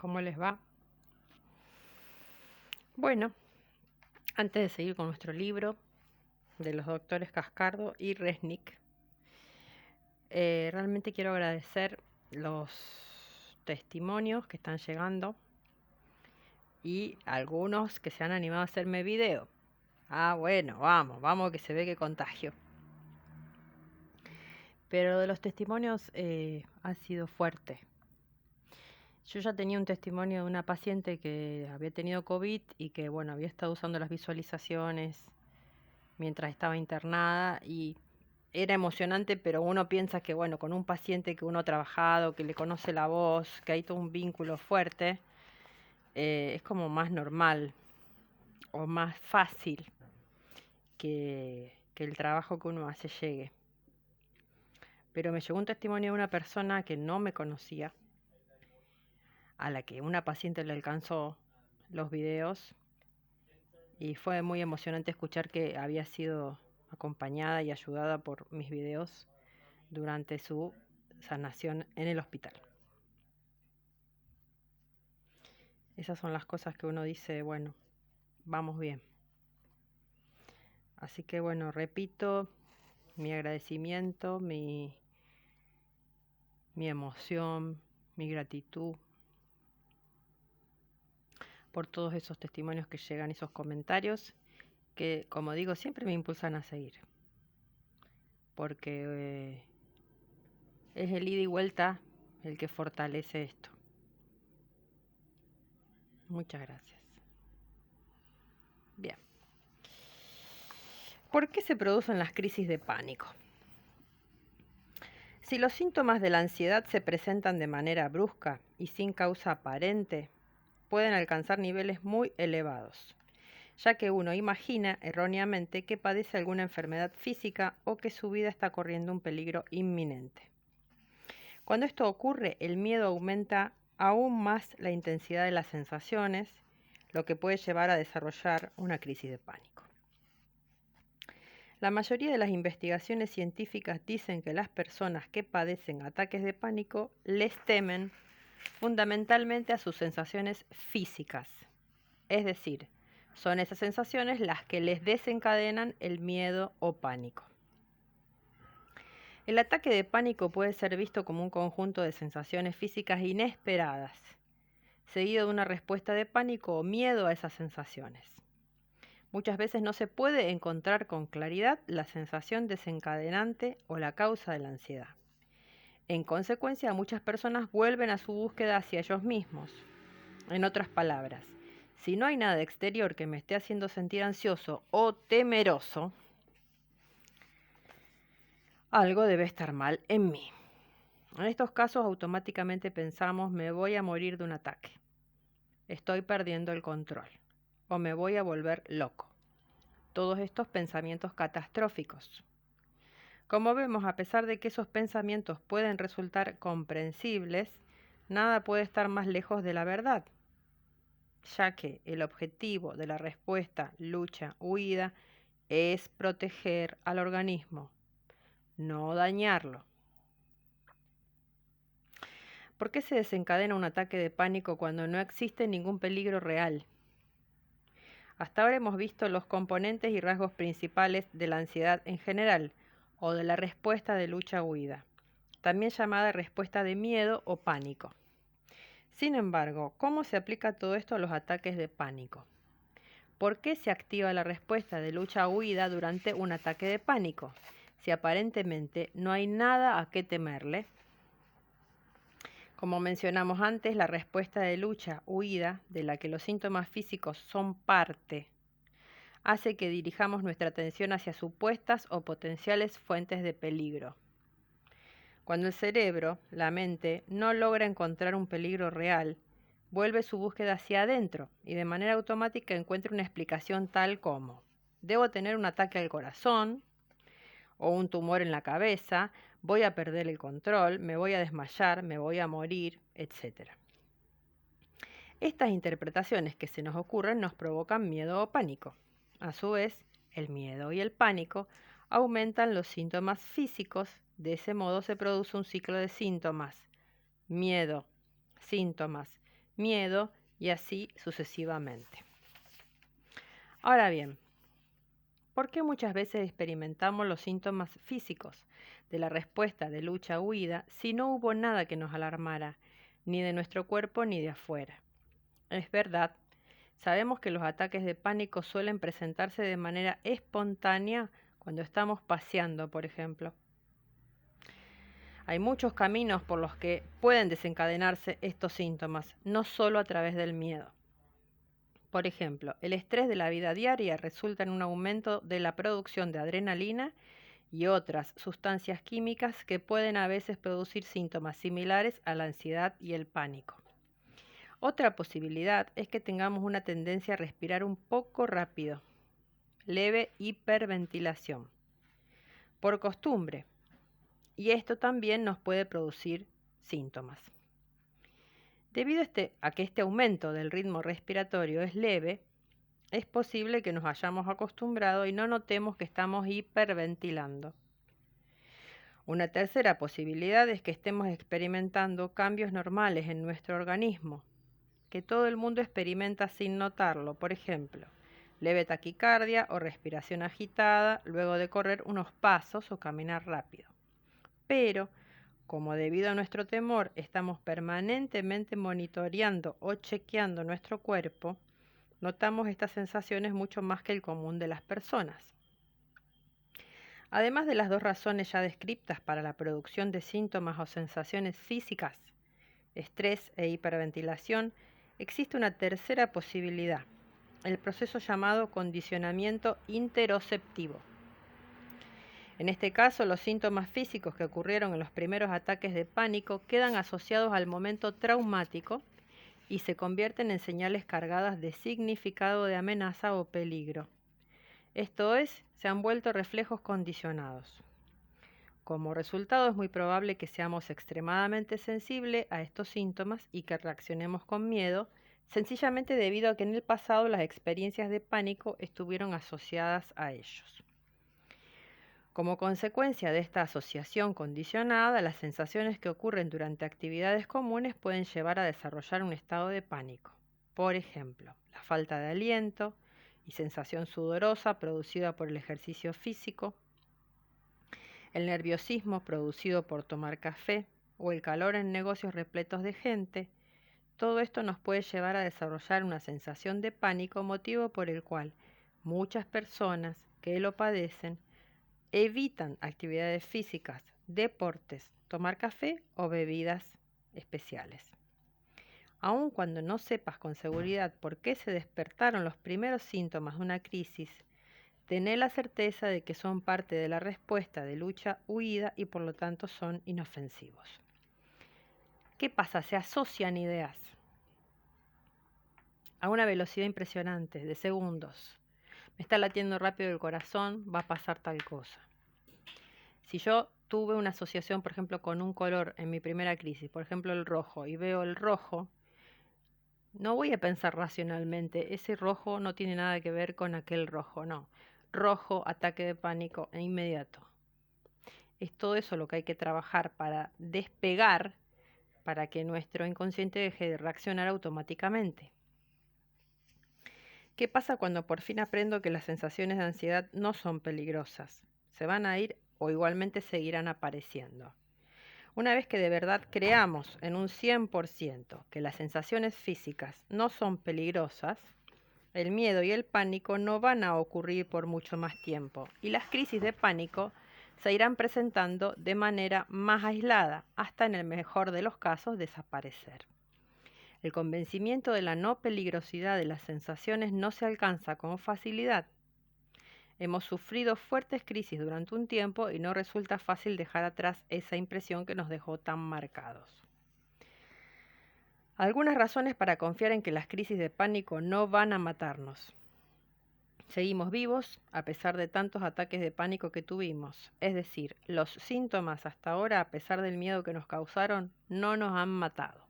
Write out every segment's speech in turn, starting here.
¿Cómo les va? Bueno, antes de seguir con nuestro libro de los doctores Cascardo y Resnick, realmente quiero agradecer los testimonios que están llegando y algunos que se han animado a hacerme video. Bueno, vamos que se ve que contagio. Pero de los testimonios ha sido fuerte. Yo ya tenía un testimonio de una paciente que había tenido COVID y que, bueno, había estado usando las visualizaciones mientras estaba internada y era emocionante, pero uno piensa que, bueno, con un paciente que uno ha trabajado, que le conoce la voz, que hay todo un vínculo fuerte, es como más normal o más fácil que el trabajo que uno hace llegue. Pero me llegó un testimonio de una persona que no me conocía, a la que una paciente le alcanzó los videos y fue muy emocionante escuchar que había sido acompañada y ayudada por mis videos durante su sanación en el hospital. Esas son las cosas que uno dice, bueno, vamos bien. Así que bueno, repito mi agradecimiento, mi emoción, mi gratitud por todos esos testimonios que llegan, esos comentarios que, como digo, siempre me impulsan a seguir. Porque es el ida y vuelta el que fortalece esto. Muchas gracias. Bien. ¿Por qué se producen las crisis de pánico? Si los síntomas de la ansiedad se presentan de manera brusca y sin causa aparente, pueden alcanzar niveles muy elevados, ya que uno imagina erróneamente que padece alguna enfermedad física o que su vida está corriendo un peligro inminente. Cuando esto ocurre, el miedo aumenta aún más la intensidad de las sensaciones, lo que puede llevar a desarrollar una crisis de pánico. La mayoría de las investigaciones científicas dicen que las personas que padecen ataques de pánico les temen fundamentalmente a sus sensaciones físicas. Es decir, son esas sensaciones las que les desencadenan el miedo o pánico. El ataque de pánico puede ser visto como un conjunto de sensaciones físicas inesperadas, seguido de una respuesta de pánico o miedo a esas sensaciones. Muchas veces no se puede encontrar con claridad la sensación desencadenante o la causa de la ansiedad. En consecuencia, muchas personas vuelven a su búsqueda hacia ellos mismos. En otras palabras, si no hay nada exterior que me esté haciendo sentir ansioso o temeroso, algo debe estar mal en mí. En estos casos automáticamente pensamos, me voy a morir de un ataque, estoy perdiendo el control o me voy a volver loco. Todos estos pensamientos catastróficos. Como vemos, a pesar de que esos pensamientos pueden resultar comprensibles, nada puede estar más lejos de la verdad, ya que el objetivo de la respuesta lucha-huida es proteger al organismo, no dañarlo. ¿Por qué se desencadena un ataque de pánico cuando no existe ningún peligro real? Hasta ahora hemos visto los componentes y rasgos principales de la ansiedad en general, o de la respuesta de lucha-huida, también llamada respuesta de miedo o pánico. Sin embargo, ¿cómo se aplica todo esto a los ataques de pánico? ¿Por qué se activa la respuesta de lucha-huida durante un ataque de pánico, si aparentemente no hay nada a qué temerle? Como mencionamos antes, la respuesta de lucha-huida, de la que los síntomas físicos son parte, hace que dirijamos nuestra atención hacia supuestas o potenciales fuentes de peligro. Cuando el cerebro, la mente, no logra encontrar un peligro real, vuelve su búsqueda hacia adentro y de manera automática encuentra una explicación tal como: debo tener un ataque al corazón o un tumor en la cabeza, voy a perder el control, me voy a desmayar, me voy a morir, etc. Estas interpretaciones que se nos ocurren nos provocan miedo o pánico. A su vez, el miedo y el pánico aumentan los síntomas físicos. De ese modo se produce un ciclo de síntomas: miedo, síntomas, miedo y así sucesivamente. Ahora bien, ¿por qué muchas veces experimentamos los síntomas físicos de la respuesta de lucha-huida si no hubo nada que nos alarmara, ni de nuestro cuerpo ni de afuera? Es verdad, sabemos que los ataques de pánico suelen presentarse de manera espontánea cuando estamos paseando, por ejemplo. Hay muchos caminos por los que pueden desencadenarse estos síntomas, no solo a través del miedo. Por ejemplo, el estrés de la vida diaria resulta en un aumento de la producción de adrenalina y otras sustancias químicas que pueden a veces producir síntomas similares a la ansiedad y el pánico. Otra posibilidad es que tengamos una tendencia a respirar un poco rápido, leve hiperventilación, por costumbre, y esto también nos puede producir síntomas. Debido a que este aumento del ritmo respiratorio es leve, es posible que nos hayamos acostumbrado y no notemos que estamos hiperventilando. Una tercera posibilidad es que estemos experimentando cambios normales en nuestro organismo, que todo el mundo experimenta sin notarlo, por ejemplo, leve taquicardia o respiración agitada luego de correr unos pasos o caminar rápido. Pero, como debido a nuestro temor estamos permanentemente monitoreando o chequeando nuestro cuerpo, notamos estas sensaciones mucho más que el común de las personas. Además de las dos razones ya descritas para la producción de síntomas o sensaciones físicas, estrés e hiperventilación, existe una tercera posibilidad, el proceso llamado condicionamiento interoceptivo. En este caso, los síntomas físicos que ocurrieron en los primeros ataques de pánico quedan asociados al momento traumático y se convierten en señales cargadas de significado de amenaza o peligro. Esto es, se han vuelto reflejos condicionados. Como resultado, es muy probable que seamos extremadamente sensibles a estos síntomas y que reaccionemos con miedo, sencillamente debido a que en el pasado las experiencias de pánico estuvieron asociadas a ellos. Como consecuencia de esta asociación condicionada, las sensaciones que ocurren durante actividades comunes pueden llevar a desarrollar un estado de pánico. Por ejemplo, la falta de aliento y sensación sudorosa producida por el ejercicio físico, el nerviosismo producido por tomar café o el calor en negocios repletos de gente. Todo esto nos puede llevar a desarrollar una sensación de pánico, motivo por el cual muchas personas que lo padecen evitan actividades físicas, deportes, tomar café o bebidas especiales. Aun cuando no sepas con seguridad por qué se despertaron los primeros síntomas de una crisis, tené la certeza de que son parte de la respuesta de lucha-huida y por lo tanto son inofensivos. ¿Qué pasa? Se asocian ideas a una velocidad impresionante, de segundos. Me está latiendo rápido el corazón, va a pasar tal cosa. Si yo tuve una asociación, por ejemplo, con un color en mi primera crisis, por ejemplo el rojo, y veo el rojo, no voy a pensar racionalmente, ese rojo no tiene nada que ver con aquel rojo, no. Rojo, ataque de pánico e inmediato. Es todo eso lo que hay que trabajar para despegar, para que nuestro inconsciente deje de reaccionar automáticamente. ¿Qué pasa cuando por fin aprendo que las sensaciones de ansiedad no son peligrosas? Se van a ir o igualmente seguirán apareciendo. Una vez que de verdad creamos en un 100% que las sensaciones físicas no son peligrosas, el miedo y el pánico no van a ocurrir por mucho más tiempo y las crisis de pánico se irán presentando de manera más aislada, hasta en el mejor de los casos desaparecer. El convencimiento de la no peligrosidad de las sensaciones no se alcanza con facilidad. Hemos sufrido fuertes crisis durante un tiempo y no resulta fácil dejar atrás esa impresión que nos dejó tan marcados. Algunas razones para confiar en que las crisis de pánico no van a matarnos. Seguimos vivos a pesar de tantos ataques de pánico que tuvimos. Es decir, los síntomas hasta ahora, a pesar del miedo que nos causaron, no nos han matado.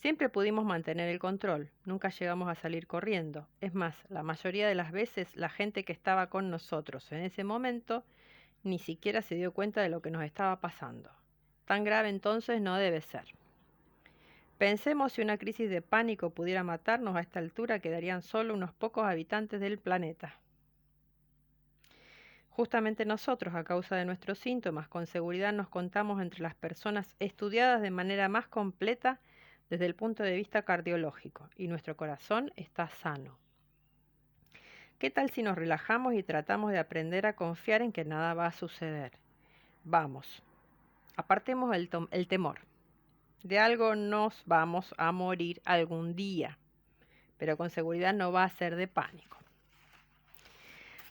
Siempre pudimos mantener el control, nunca llegamos a salir corriendo. Es más, la mayoría de las veces la gente que estaba con nosotros en ese momento ni siquiera se dio cuenta de lo que nos estaba pasando. Tan grave entonces no debe ser. Pensemos si una crisis de pánico pudiera matarnos, a esta altura quedarían solo unos pocos habitantes del planeta. Justamente nosotros, a causa de nuestros síntomas, con seguridad nos contamos entre las personas estudiadas de manera más completa desde el punto de vista cardiológico, y nuestro corazón está sano. ¿Qué tal si nos relajamos y tratamos de aprender a confiar en que nada va a suceder? Vamos, apartemos el temor. De algo nos vamos a morir algún día, pero con seguridad no va a ser de pánico.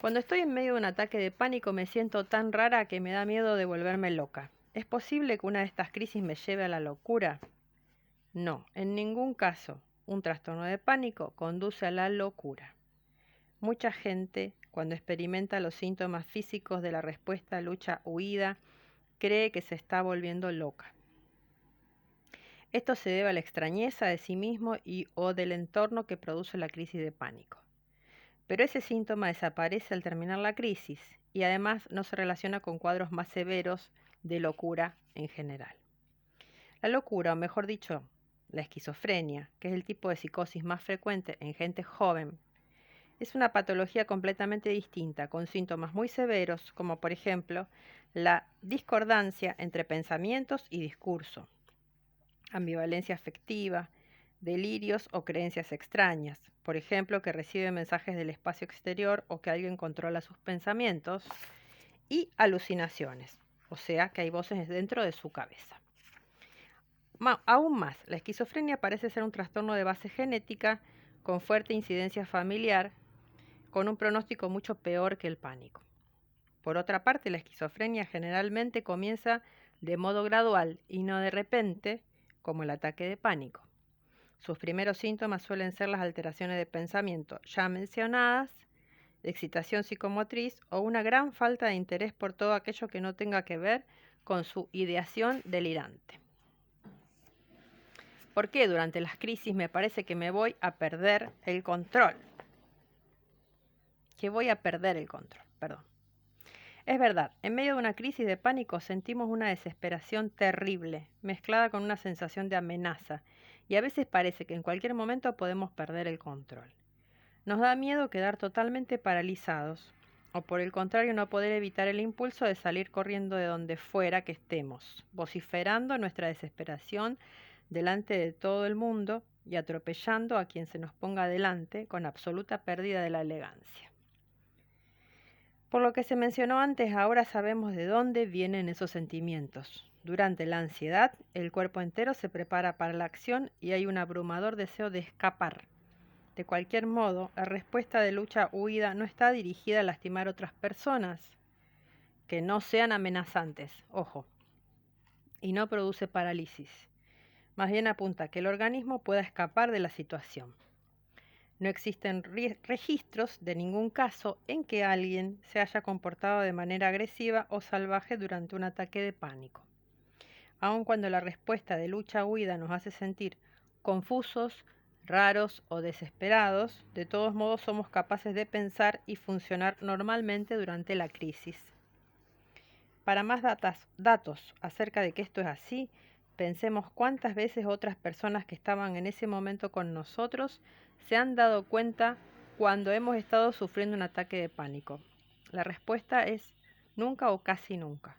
Cuando estoy en medio de un ataque de pánico me siento tan rara que me da miedo de volverme loca. ¿Es posible que una de estas crisis me lleve a la locura? No, en ningún caso. Un trastorno de pánico conduce a la locura. Mucha gente, cuando experimenta los síntomas físicos de la respuesta lucha-huida, cree que se está volviendo loca. Esto se debe a la extrañeza de sí mismo o del entorno que produce la crisis de pánico. Pero ese síntoma desaparece al terminar la crisis y además no se relaciona con cuadros más severos de locura en general. La locura, o mejor dicho, la esquizofrenia, que es el tipo de psicosis más frecuente en gente joven, es una patología completamente distinta, con síntomas muy severos, como por ejemplo la discordancia entre pensamientos y discurso, ambivalencia afectiva, delirios o creencias extrañas, por ejemplo, que recibe mensajes del espacio exterior o que alguien controla sus pensamientos, y alucinaciones, o sea, que hay voces dentro de su cabeza. Aún más, la esquizofrenia parece ser un trastorno de base genética con fuerte incidencia familiar, con un pronóstico mucho peor que el pánico. Por otra parte, la esquizofrenia generalmente comienza de modo gradual y no de repente, como el ataque de pánico. Sus primeros síntomas suelen ser las alteraciones de pensamiento ya mencionadas, de excitación psicomotriz o una gran falta de interés por todo aquello que no tenga que ver con su ideación delirante. ¿Por qué durante las crisis me parece que me voy a perder el control? Es verdad, en medio de una crisis de pánico sentimos una desesperación terrible, mezclada con una sensación de amenaza, y a veces parece que en cualquier momento podemos perder el control. Nos da miedo quedar totalmente paralizados, o por el contrario no poder evitar el impulso de salir corriendo de donde fuera que estemos, vociferando nuestra desesperación delante de todo el mundo y atropellando a quien se nos ponga delante con absoluta pérdida de la elegancia. Por lo que se mencionó antes, ahora sabemos de dónde vienen esos sentimientos. Durante la ansiedad, el cuerpo entero se prepara para la acción y hay un abrumador deseo de escapar. De cualquier modo, la respuesta de lucha-huida no está dirigida a lastimar a otras personas que no sean amenazantes, ojo, y no produce parálisis. Más bien apunta a que el organismo pueda escapar de la situación. No existen registros de ningún caso en que alguien se haya comportado de manera agresiva o salvaje durante un ataque de pánico. Aun cuando la respuesta de lucha-huida nos hace sentir confusos, raros o desesperados, de todos modos somos capaces de pensar y funcionar normalmente durante la crisis. Para más datos acerca de que esto es así, pensemos cuántas veces otras personas que estaban en ese momento con nosotros se han dado cuenta cuando hemos estado sufriendo un ataque de pánico. La respuesta es nunca o casi nunca.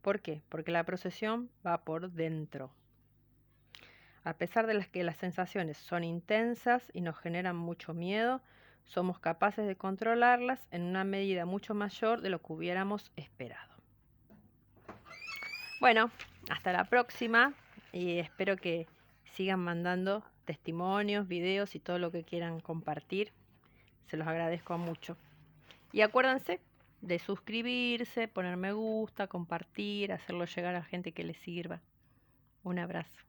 ¿Por qué? Porque la procesión va por dentro. A pesar de que las sensaciones son intensas y nos generan mucho miedo, somos capaces de controlarlas en una medida mucho mayor de lo que hubiéramos esperado. Bueno, hasta la próxima y espero que sigan mandando testimonios, videos y todo lo que quieran compartir. Se los agradezco mucho. Y acuérdense de suscribirse, poner me gusta, compartir, hacerlo llegar a gente que les sirva. Un abrazo.